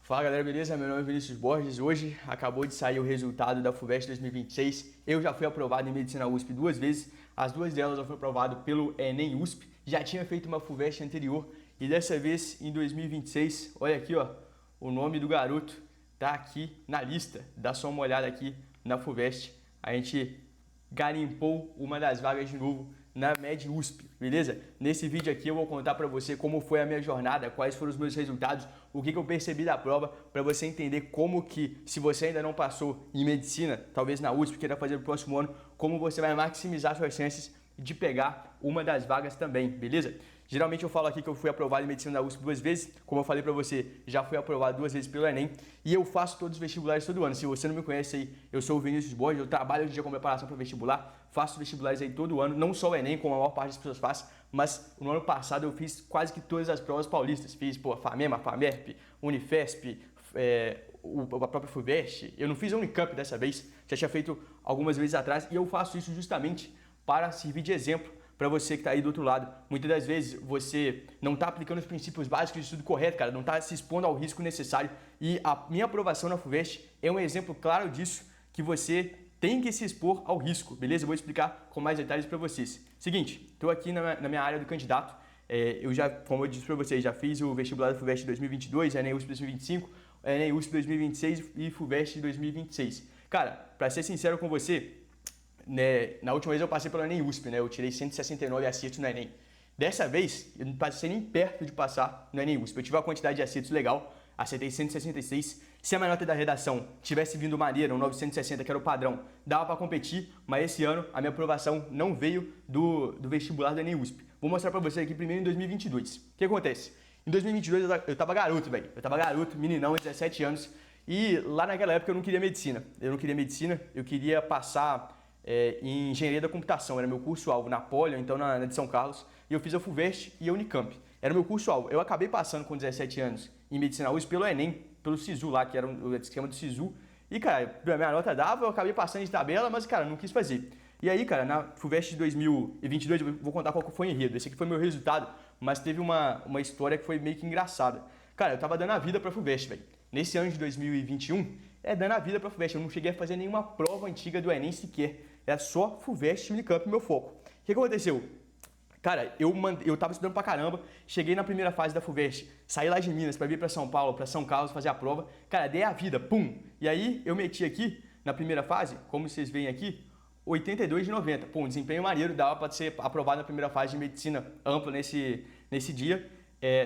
Fala galera, beleza? Meu nome é Vinícius Borges. Hoje acabou de sair o resultado da FUVEST 2026. Eu já fui aprovado em Medicina USP duas vezes. As duas delas eu fui aprovado pelo Enem USP. Já tinha feito uma FUVEST anterior e dessa vez em 2026, olha aqui ó, o nome do garoto tá aqui na lista. Dá só uma olhada aqui na FUVEST. A gente garimpou uma das vagas de novo na Med USP, beleza? Nesse vídeo aqui eu vou contar pra você como foi a minha jornada, quais foram os meus resultados, o que eu percebi da prova, pra você entender como que, se você ainda não passou em medicina, talvez na USP, queira fazer o próximo ano, como você vai maximizar suas chances de pegar uma das vagas também, beleza? Geralmente eu falo aqui que eu fui aprovado em medicina da USP duas vezes, como eu falei pra você, já fui aprovado duas vezes pelo Enem e eu faço todos os vestibulares todo ano. Se você não me conhece aí, eu sou o Vinícius Borges, eu trabalho hoje em dia com preparação para vestibular, faço vestibulares aí todo ano, não só o Enem, como a maior parte das pessoas faz, mas no ano passado eu fiz quase que todas as provas paulistas, fiz FAMEMA, FAMERP, Unifesp, a própria FUVEST, eu não fiz a Unicamp dessa vez, já tinha feito algumas vezes atrás e eu faço isso justamente para servir de exemplo para você que está aí do outro lado. Muitas das vezes você não está aplicando os princípios básicos de estudo correto, cara, não está se expondo ao risco necessário. E a minha aprovação na FUVEST é um exemplo claro disso, que você tem que se expor ao risco, beleza? Eu vou explicar com mais detalhes para vocês. Seguinte, estou aqui na minha área do candidato. Eu já, como eu disse para vocês, já fiz o vestibular da FUVEST 2022, Enem USP 2025, Enem USP 2026 e FUVEST 2026. Cara, para ser sincero com você, né, na última vez eu passei pelo Enem USP, né? Eu tirei 169 acertos no Enem. Dessa vez, eu não passei nem perto de passar no Enem USP. Eu tive uma quantidade de acertos legal, acertei 166. Se a minha nota da redação tivesse vindo maneira, um 960, que era o padrão, dava para competir, mas esse ano a minha aprovação não veio do vestibular do Enem USP. Vou mostrar para você aqui primeiro em 2022. O que acontece? Em 2022 eu tava garoto, velho. Eu tava garoto, meninão, 17 anos. E lá naquela época eu não queria medicina. Eu queria passar em engenharia da computação, era meu curso-alvo na Poli, então na de São Carlos, e eu fiz a FUVEST e a Unicamp, era meu curso-alvo. Eu acabei passando com 17 anos em medicina USP pelo Enem, pelo SISU lá, que era o esquema do SISU, e cara, a minha nota dava, eu acabei passando de tabela, mas cara, não quis fazer. E aí, cara, na FUVEST de 2022, eu vou contar qual foi o enredo, esse aqui foi meu resultado, mas teve uma história que foi meio que engraçada. Cara, eu tava dando a vida pra FUVEST, velho. Nesse ano de 2021, dando a vida pra FUVEST, eu não cheguei a fazer nenhuma prova antiga do Enem sequer. Era só FUVEST e Unicamp meu foco. O que aconteceu? Cara, eu tava estudando pra caramba, cheguei na primeira fase da FUVEST, saí lá de Minas pra vir pra São Paulo, pra São Carlos fazer a prova. Cara, dei a vida, pum! E aí eu meti aqui, na primeira fase, como vocês veem aqui, 82 de 90. Pô, um desempenho maneiro, dava pra ser aprovado na primeira fase de medicina ampla nesse dia.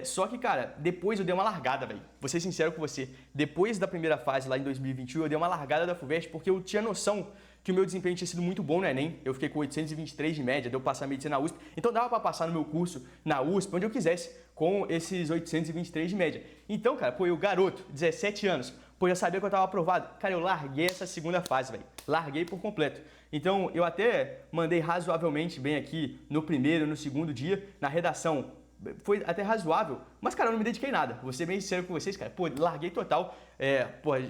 Só que, cara, depois eu dei uma largada, velho. Vou ser sincero com você. Depois da primeira fase, lá em 2021, eu dei uma largada da FUVEST porque eu tinha noção que o meu desempenho tinha sido muito bom no Enem. Eu fiquei com 823 de média, deu passar a medicina na USP. Então dava para passar no meu curso na USP, onde eu quisesse, com esses 823 de média. Então, cara, pô, eu garoto, 17 anos, pô, já sabia que eu tava aprovado. Cara, eu larguei essa segunda fase, velho. Larguei por completo. Então, eu até mandei razoavelmente bem aqui no primeiro, no segundo dia, na redação. Foi até razoável, mas, cara, eu não me dediquei nada. Vou ser bem sincero com vocês, cara. Pô, larguei total.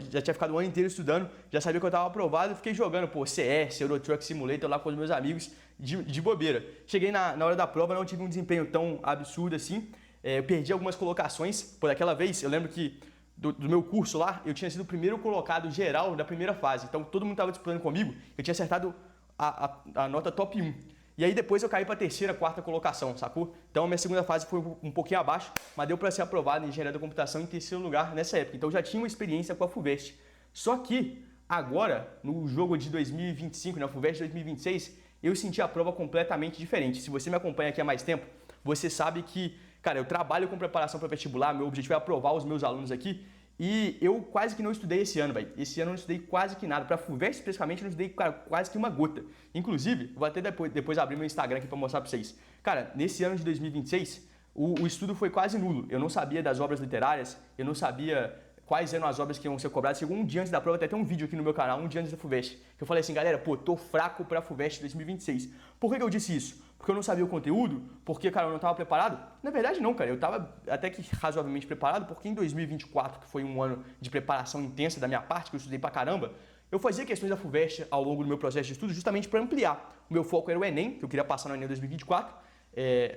Já tinha ficado o ano inteiro estudando, já sabia que eu tava aprovado, fiquei jogando, CS, Euro Truck Simulator lá com os meus amigos de bobeira. Cheguei na hora da prova, não tive um desempenho tão absurdo assim. Eu perdi algumas colocações. Por aquela vez, eu lembro que do meu curso lá, eu tinha sido o primeiro colocado geral da primeira fase. Então, todo mundo tava disputando comigo, eu tinha acertado a nota top 1. E aí depois eu caí para a terceira, quarta colocação, sacou? Então a minha segunda fase foi um pouquinho abaixo, mas deu para ser aprovado em engenharia da computação em terceiro lugar nessa época. Então eu já tinha uma experiência com a FUVEST. Só que agora, no jogo de 2025, na FUVEST 2026, eu senti a prova completamente diferente. Se você me acompanha aqui há mais tempo, você sabe que, cara, eu trabalho com preparação para vestibular, meu objetivo é aprovar os meus alunos aqui. E eu quase que não estudei esse ano, velho. Esse ano eu não estudei quase que nada. Pra FUVEST, especificamente, eu não estudei, cara, quase que uma gota. Inclusive, vou até depois abrir meu Instagram aqui pra mostrar pra vocês. Cara, nesse ano de 2026, o estudo foi quase nulo. Eu não sabia das obras literárias, eu não sabia quais eram as obras que iam ser cobradas. Chegou um dia antes da prova, até tem um vídeo aqui no meu canal, um dia antes da FUVEST, que eu falei assim, galera, pô, tô fraco pra FUVEST 2026. Por que eu disse isso? Porque eu não sabia o conteúdo? Porque, cara, eu não tava preparado? Na verdade, não, cara. Eu tava até que razoavelmente preparado, porque em 2024, que foi um ano de preparação intensa da minha parte, que eu estudei pra caramba, eu fazia questões da FUVEST ao longo do meu processo de estudo justamente para ampliar. O meu foco era o Enem, que eu queria passar no Enem 2024,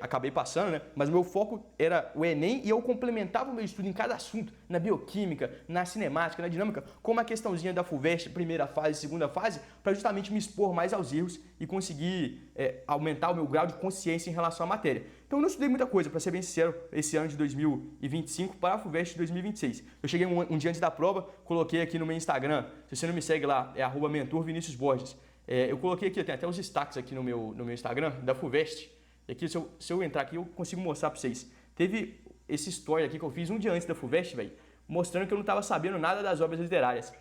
acabei passando, né? Mas o meu foco era o Enem e eu complementava o meu estudo em cada assunto, na bioquímica, na cinemática, na dinâmica, com uma questãozinha da FUVEST, primeira fase, segunda fase, para justamente me expor mais aos erros e conseguir aumentar o meu grau de consciência em relação à matéria. Então eu não estudei muita coisa, para ser bem sincero, esse ano de 2025 para a FUVEST de 2026. Eu cheguei um dia antes da prova, coloquei aqui no meu Instagram, se você não me segue lá, é @mentorviniciusborges. Eu coloquei aqui, tem até os destaques aqui no meu Instagram, da FUVEST. E aqui, se eu entrar aqui, eu consigo mostrar para vocês. Teve esse story aqui que eu fiz um dia antes da FUVEST, velho, mostrando que eu não estava sabendo nada das obras literárias.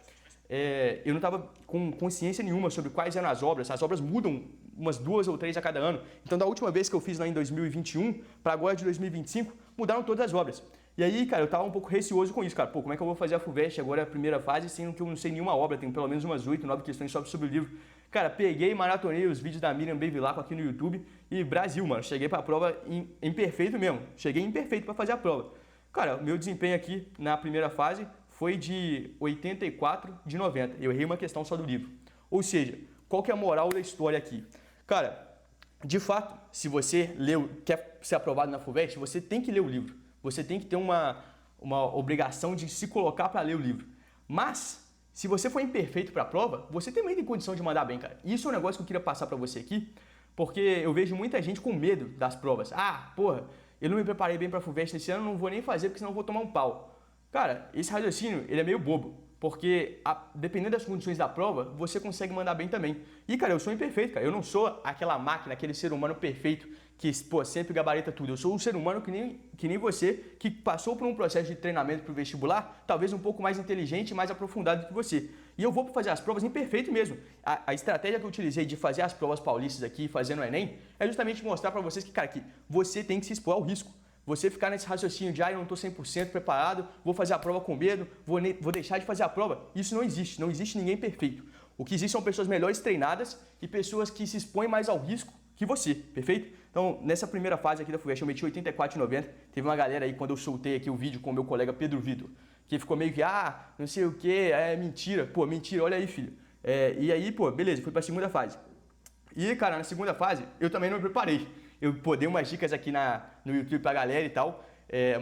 Eu não estava com consciência nenhuma sobre quais eram as obras mudam umas 2 ou 3 a cada ano. Então, da última vez que eu fiz lá em 2021 para agora de 2025, mudaram todas as obras. E aí, cara, eu tava um pouco receoso com isso, cara. Pô, como é que eu vou fazer a FUVEST agora, a primeira fase, sendo que eu não sei nenhuma obra, tenho pelo menos umas 8, 9 questões só sobre o livro. Cara, peguei, maratonei os vídeos da Miriam Bevilacqua aqui no YouTube e Brasil, mano. Cheguei pra prova imperfeito mesmo. Cheguei imperfeito pra fazer a prova. Cara, meu desempenho aqui na primeira fase foi de 84 de 90. Eu errei uma questão só do livro. Ou seja, qual que é a moral da história aqui? Cara, de fato, se você quer ser aprovado na FUVEST, você tem que ler o livro. Você tem que ter uma obrigação de se colocar para ler o livro. Mas, se você for imperfeito para a prova, você também tem condição de mandar bem, cara. Isso é um negócio que eu queria passar para você aqui, porque eu vejo muita gente com medo das provas. Ah, porra, eu não me preparei bem para a FUVEST nesse ano, não vou nem fazer porque senão eu vou tomar um pau. Cara, esse raciocínio, ele é meio bobo. Porque, dependendo das condições da prova, você consegue mandar bem também. E, cara, eu sou imperfeito, cara. Eu não sou aquela máquina, aquele ser humano perfeito que, pô, sempre gabarita tudo. Eu sou um ser humano que nem você, que passou por um processo de treinamento para o vestibular, talvez um pouco mais inteligente e mais aprofundado que você. E eu vou fazer as provas imperfeito mesmo. A estratégia que eu utilizei de fazer as provas paulistas aqui, fazendo o Enem, é justamente mostrar para vocês que, cara, que você tem que se expor ao risco. Você ficar nesse raciocínio de, eu não estou 100% preparado, vou fazer a prova com medo, vou deixar de fazer a prova. Isso não existe ninguém perfeito. O que existe são pessoas melhores treinadas e pessoas que se expõem mais ao risco que você, perfeito? Então, nessa primeira fase aqui da FUVEST, eu meti 84 de 90. Teve uma galera aí, quando eu soltei aqui o vídeo com o meu colega Pedro Vitor, que ficou meio que, não sei o que, é mentira. Pô, mentira, olha aí, filho. E aí, pô, beleza, fui para a segunda fase. E, cara, na segunda fase, eu também não me preparei. Eu dei umas dicas aqui no YouTube pra galera e tal,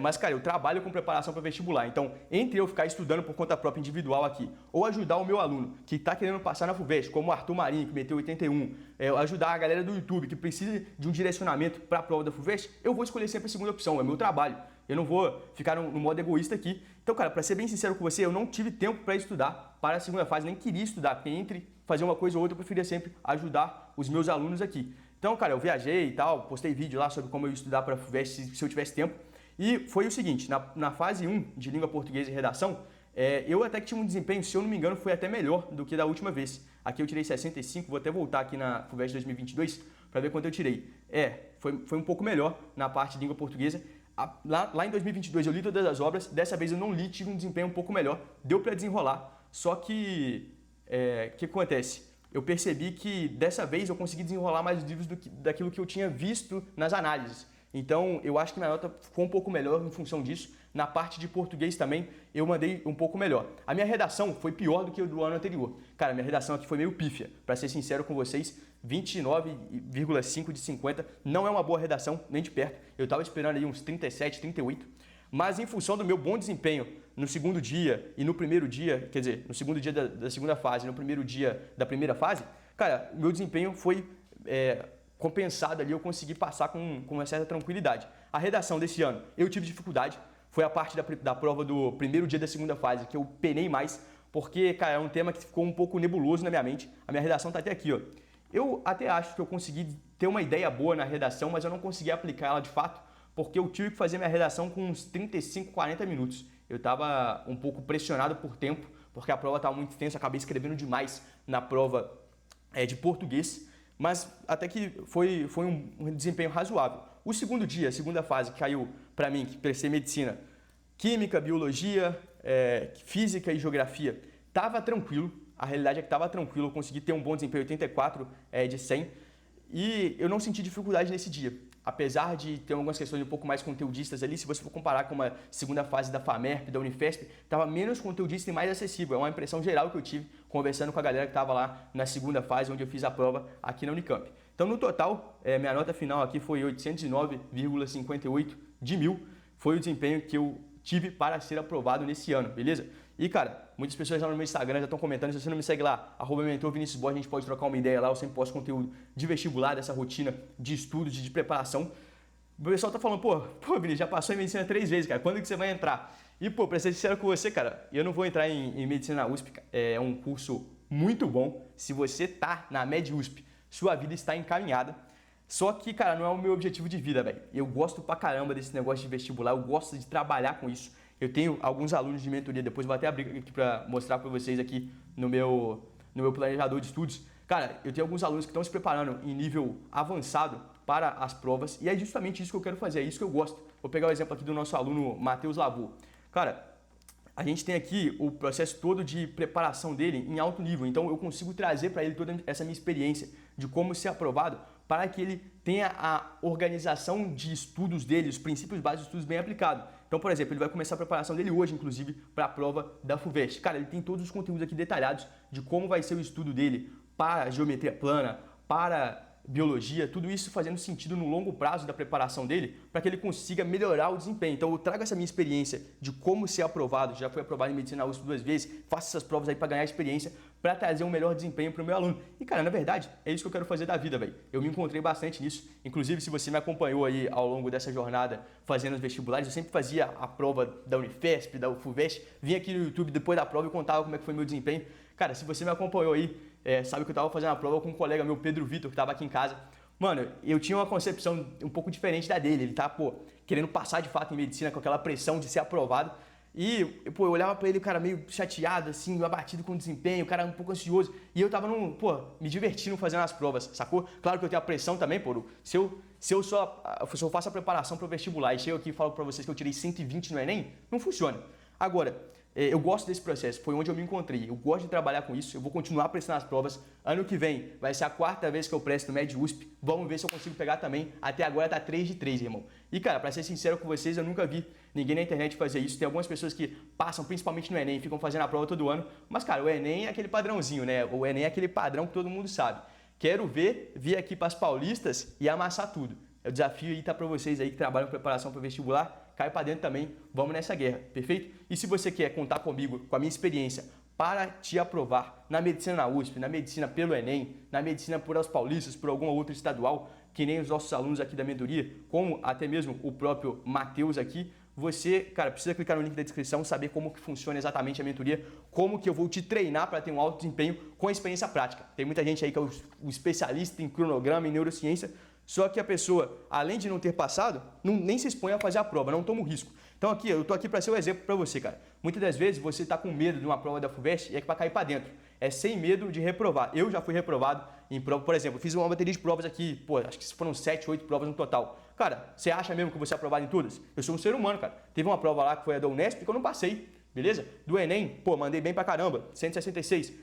mas, cara, eu trabalho com preparação para vestibular. Então, entre eu ficar estudando por conta própria individual aqui, ou ajudar o meu aluno que está querendo passar na FUVEST, como o Arthur Marinho, que meteu 81, ajudar a galera do YouTube que precisa de um direcionamento para a prova da FUVEST, eu vou escolher sempre a segunda opção, é meu trabalho. Eu não vou ficar no modo egoísta aqui. Então, cara, para ser bem sincero com você, eu não tive tempo para estudar para a segunda fase, nem queria estudar, porque entre fazer uma coisa ou outra, eu preferia sempre ajudar os meus alunos aqui. Então, cara, eu viajei e tal, postei vídeo lá sobre como eu ia estudar para a FUVEST se eu tivesse tempo. E foi o seguinte, na fase 1 de língua portuguesa e redação, eu até que tinha um desempenho, se eu não me engano, foi até melhor do que da última vez. Aqui eu tirei 65, vou até voltar aqui na FUVEST 2022 para ver quanto eu tirei. Foi um pouco melhor na parte de língua portuguesa. Lá em 2022 eu li todas as obras, dessa vez eu não li, tive um desempenho um pouco melhor, deu para desenrolar. Só que, o que acontece? Eu percebi que dessa vez eu consegui desenrolar mais os livros daquilo que eu tinha visto nas análises. Então, eu acho que minha nota ficou um pouco melhor em função disso. Na parte de português também, eu mandei um pouco melhor. A minha redação foi pior do que o do ano anterior. Cara, minha redação aqui foi meio pífia. Para ser sincero com vocês, 29,5 de 50 não é uma boa redação, nem de perto. Eu estava esperando aí uns 37, 38. Mas em função do meu bom desempenho no segundo dia e no primeiro dia, quer dizer, no segundo dia da segunda fase e no primeiro dia da primeira fase, cara, o meu desempenho foi compensado ali, eu consegui passar com uma certa tranquilidade. A redação desse ano, eu tive dificuldade, foi a parte da prova do primeiro dia da segunda fase que eu penei mais, porque, cara, é um tema que ficou um pouco nebuloso na minha mente. A minha redação tá até aqui, ó. Eu até acho que eu consegui ter uma ideia boa na redação, mas eu não consegui aplicar ela de fato, porque eu tive que fazer minha redação com uns 35, 40 minutos. Eu estava um pouco pressionado por tempo, porque a prova estava muito extensa, acabei escrevendo demais na prova de português, mas até que foi um desempenho razoável. O segundo dia, a segunda fase, que caiu para mim, que prestei medicina, química, biologia, física e geografia, estava tranquilo. A realidade é que estava tranquilo, eu consegui ter um bom desempenho, 84 de 100, e eu não senti dificuldade nesse dia. Apesar de ter algumas questões um pouco mais conteudistas ali, se você for comparar com uma segunda fase da FAMERP, da Unifesp, estava menos conteudista e mais acessível. É uma impressão geral que eu tive conversando com a galera que estava lá na segunda fase, onde eu fiz a prova aqui na Unicamp. Então, no total, minha nota final aqui foi 809,58 de 1000. Foi o desempenho que eu tive para ser aprovado nesse ano, beleza? E, cara, muitas pessoas lá no meu Instagram já estão comentando, se você não me segue lá, @mentorviniciusborges, a gente pode trocar uma ideia lá, eu sempre posto conteúdo de vestibular, dessa rotina de estudo, de preparação. O pessoal tá falando, pô, Vinícius, já passou em medicina 3 vezes, cara, quando que você vai entrar? E, pô, pra ser sincero com você, cara, eu não vou entrar em medicina na USP, é um curso muito bom. Se você tá na Med USP, sua vida está encaminhada. Só que, cara, não é o meu objetivo de vida, velho. Eu gosto pra caramba desse negócio de vestibular, eu gosto de trabalhar com isso. Eu tenho alguns alunos de mentoria, depois vou até abrir aqui pra mostrar pra vocês aqui no meu planejador de estudos. Cara, eu tenho alguns alunos que estão se preparando em nível avançado para as provas e é justamente isso que eu quero fazer, é isso que eu gosto. Vou pegar o exemplo aqui do nosso aluno Matheus Lavô. Cara, a gente tem aqui o processo todo de preparação dele em alto nível, então eu consigo trazer para ele toda essa minha experiência de como ser aprovado para que ele tenha a organização de estudos dele, os princípios básicos de estudos bem aplicados. Então, por exemplo, ele vai começar a preparação dele hoje, inclusive, para a prova da FUVEST. Cara, ele tem todos os conteúdos aqui detalhados de como vai ser o estudo dele para geometria plana, para biologia, tudo isso fazendo sentido no longo prazo da preparação dele para que ele consiga melhorar o desempenho. Então eu trago essa minha experiência de como ser aprovado, já fui aprovado em medicina na USP 2 vezes, faço essas provas aí para ganhar experiência, para trazer um melhor desempenho para o meu aluno. E cara, na verdade, é isso que eu quero fazer da vida, velho. Eu me encontrei bastante nisso, inclusive se você me acompanhou aí ao longo dessa jornada fazendo os vestibulares, eu sempre fazia a prova da Unifesp, da FUVEST, vinha aqui no YouTube depois da prova e contava como é que foi meu desempenho. Cara, se você me acompanhou aí, sabe que eu estava fazendo a prova com um colega meu, Pedro Vitor, que estava aqui em casa. Mano, eu tinha uma concepção um pouco diferente da dele. Ele tá, querendo passar de fato em medicina com aquela pressão de ser aprovado. E, eu olhava pra ele, o cara meio chateado, assim, abatido com o desempenho, o cara um pouco ansioso. E eu tava me divertindo fazendo as provas, sacou? Claro que eu tenho a pressão também, se eu faço a preparação pro vestibular e chego aqui e falo pra vocês que eu tirei 120 no Enem, não funciona. Agora, eu gosto desse processo, foi onde eu me encontrei. Eu gosto de trabalhar com isso, eu vou continuar prestando as provas. Ano que vem vai ser a 4ª vez que eu presto no Med USP. Vamos ver se eu consigo pegar também. Até agora tá 3 de 3, irmão. E cara, pra ser sincero com vocês, eu nunca vi ninguém na internet fazer isso. Tem algumas pessoas que passam, principalmente no Enem, ficam fazendo a prova todo ano. Mas cara, o Enem é aquele padrãozinho, né? O Enem é aquele padrão que todo mundo sabe. Quero vir aqui pras paulistas e amassar tudo. O desafio aí tá pra vocês aí que trabalham em preparação para vestibular. Cai para dentro também, vamos nessa guerra, perfeito? E se você quer contar comigo, com a minha experiência, para te aprovar na medicina na USP, na medicina pelo Enem, na medicina por as paulistas, por alguma outra estadual, que nem os nossos alunos aqui da mentoria, como até mesmo o próprio Matheus aqui, você, cara, precisa clicar no link da descrição, saber como que funciona exatamente a mentoria, como que eu vou te treinar para ter um alto desempenho com experiência prática. Tem muita gente aí que é o especialista em cronograma, em neurociência, só que a pessoa, além de não ter passado, nem se expõe a fazer a prova, não toma o risco. Então aqui, eu tô aqui para ser um exemplo para você, cara. Muitas das vezes você tá com medo de uma prova da FUVEST e é que vai cair para dentro. É sem medo de reprovar. Eu já fui reprovado em prova, por exemplo, fiz uma bateria de provas aqui, acho que foram 7, 8 provas no total. Cara, você acha mesmo que eu vou ser aprovado em todas? Eu sou um ser humano, cara. Teve uma prova lá que foi a da Unesp que eu não passei, beleza? Do Enem, mandei bem pra caramba, 166.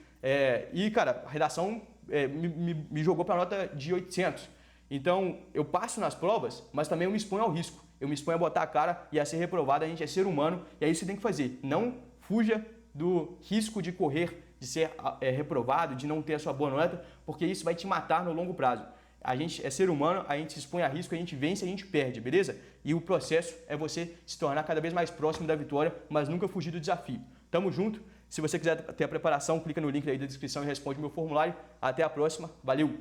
E, cara, a redação me jogou pra nota de 800. Então, eu passo nas provas, mas também eu me exponho ao risco. Eu me exponho a botar a cara e a ser reprovado, a gente é ser humano, e é isso que você tem que fazer. Não fuja do risco de correr, de ser reprovado, de não ter a sua boa nota, porque isso vai te matar no longo prazo. A gente é ser humano, a gente se expõe a risco, a gente vence, a gente perde, beleza? E o processo é você se tornar cada vez mais próximo da vitória, mas nunca fugir do desafio. Tamo junto. Se você quiser ter a preparação, clica no link aí da descrição e responde meu formulário. Até a próxima. Valeu!